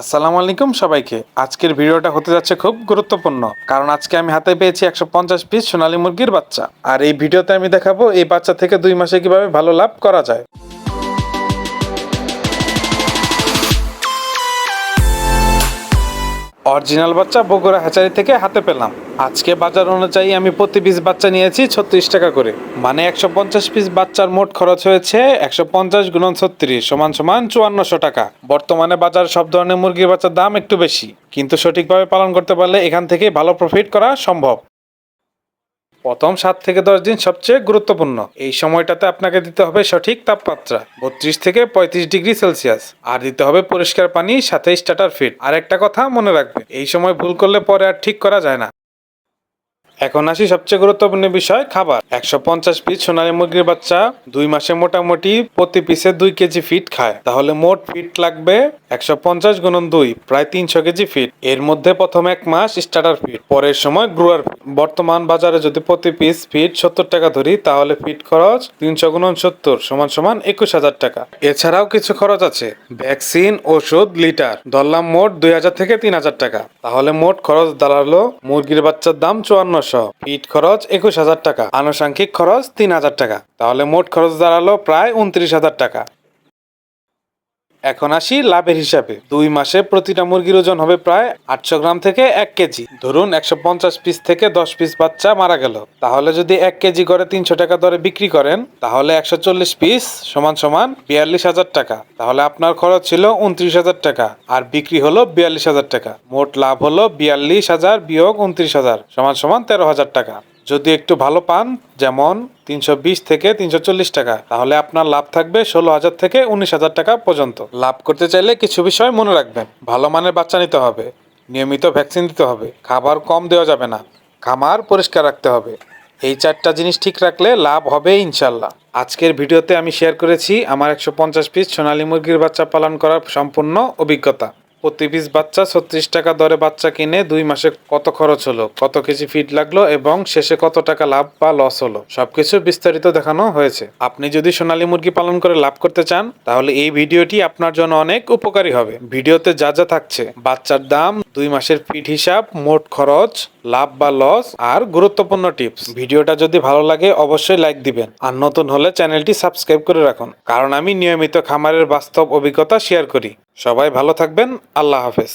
আসসালামু আলাইকুম সবাইকে। আজকের ভিডিওটা হতে যাচ্ছে খুব গুরুত্বপূর্ণ, কারণ আজকে আমি হাতে পেয়েছি 150 পিস সোনালী মুরগির বাচ্চা। আর এই ভিডিওতে আমি দেখাবো এই বাচ্চা থেকে 2 মাসে কিভাবে ভালো লাভ করা যায়। অরিজিনাল বাচ্চা বগুড়া হ্যাচারি থেকে হাতে পেলাম। আজকে বাজার অনুযায়ী আমি প্রতি পিস বাচ্চা নিয়েছি 36 টাকা করে, মানে 150 পিস বাচ্চার মোট খরচ হয়েছে 150 গুণন 36 সমান সমান 5400 টাকা। বর্তমানে বাজার সব ধরনের মুরগির বাচ্চার দাম একটু বেশি, কিন্তু সঠিকভাবে পালন করতে পারলে এখান থেকে ভালো প্রফিট করা সম্ভব। প্রথম 7 থেকে 10 দিন সবচেয়ে গুরুত্বপূর্ণ। এই সময়টাতে আপনাকে দিতে হবে সঠিক তাপমাত্রা 32 থেকে 35 ডিগ্রি সেলসিয়াস, আর দিতে হবে পরিষ্কার পানি, সাথে স্টার্টার ফিড। আর একটা কথা মনে রাখবে, এই সময় ভুল করলে পরে আর ঠিক করা যায় না। এখন আসি সবচেয়ে গুরুত্বপূর্ণ বিষয়, খাবার। 150 পিস সোনালী মুরগির বাচ্চা 2 মাসে মোটামুটি প্রতি পিসে 2 কেজি ফিড খায়, তাহলে মোট ফিড লাগবে 150 গুণন 2 প্রায় 300 কেজি ফিড। এর মধ্যে প্রথম 1 মাস স্টার্টার ফিড, পরের সময় গ্রোয়ার ফিড। বর্তমান বাজারে যদি প্রতি পিস ফিড 70 টাকা ধরি, তাহলে ফিড খরচ 300 গুণন 70 সমান সমান 21,000 টাকা। এছাড়াও কিছু খরচ আছে, ভ্যাকসিন, ওষুধ, লিটার, ধরলাম মোট 2000 থেকে 3000 টাকা। তাহলে মোট খরচ দাঁড়ালো মুরগির বাচ্চার দাম 5400, ফিড খরচ 21,000 টাকা, আনুষঙ্গিক খরচ 3000 টাকা। তাহলে মোট খরচ দাঁড়ালো প্রায় 29,000 টাকা। এখন আসি লাভের হিসাবে। 2 মাসে প্রতিটা মুরগির ওজন হবে প্রায় 800 গ্রাম থেকে 1 কেজি। ধরুন 150 পিস থেকে 10 পিস বাচ্চা মারা গেল, তাহলে যদি 1 কেজি করে 300 টাকা দরে বিক্রি করেন, তাহলে 140 পিস সমান সমান 42,000 টাকা। তাহলে আপনার খরচ ছিল 29,000 টাকা, আর বিক্রি হলো 42,000 টাকা। মোট লাভ হলো 42,000 বিয়োগ 29,000 সমান সমান 13,000 টাকা। যদি একটু ভালো পান, যেমন 320 থেকে 340 টাকা, তাহলে আপনার লাভ থাকবে 16,000 থেকে 19,000 টাকা পর্যন্ত। লাভ করতে চাইলে কিছু বিষয় মনে রাখবেন। ভালো মানের বাচ্চা নিতে হবে, নিয়মিত ভ্যাকসিন দিতে হবে, খাবার কম দেওয়া যাবে না, খামার পরিষ্কার রাখতে হবে। এই 4টা জিনিস ঠিক রাখলে লাভ হবে ইনশাল্লাহ। আজকের ভিডিওতে আমি শেয়ার করেছি আমার 150 পিস সোনালী মুরগির বাচ্চা পালন করার সম্পূর্ণ অভিজ্ঞতা। প্রতি পিস বাচ্চা 36 টাকা দরে বাচ্চা কিনে 2 মাসে কত খরচ হলো, কত কেজি ফিড লাগলো এবং শেষে কত টাকা লাভ বা লস হলো, সবকিছু বিস্তারিত দেখানো হয়েছে। আপনি যদি সোনালী মুরগি পালন করে লাভ করতে চান, তাহলে এই ভিডিওটি আপনার জন্য অনেক উপকারী হবে। ভিডিওতে যা যা থাকছে, বাচ্চার দাম, 2 মাসের ফিড হিসাব, মোট খরচ, লাভ বা লস, আর গুরুত্বপূর্ণ টিপস। ভিডিওটা যদি ভালো লাগে অবশ্যই লাইক দিবেন, আর নতুন হলে চ্যানেলটি সাবস্ক্রাইব করে রাখুন, কারণ আমি নিয়মিত খামারের বাস্তব অভিজ্ঞতা শেয়ার করি। সবাই ভালো থাকবেন। আল্লাহ হাফেজ।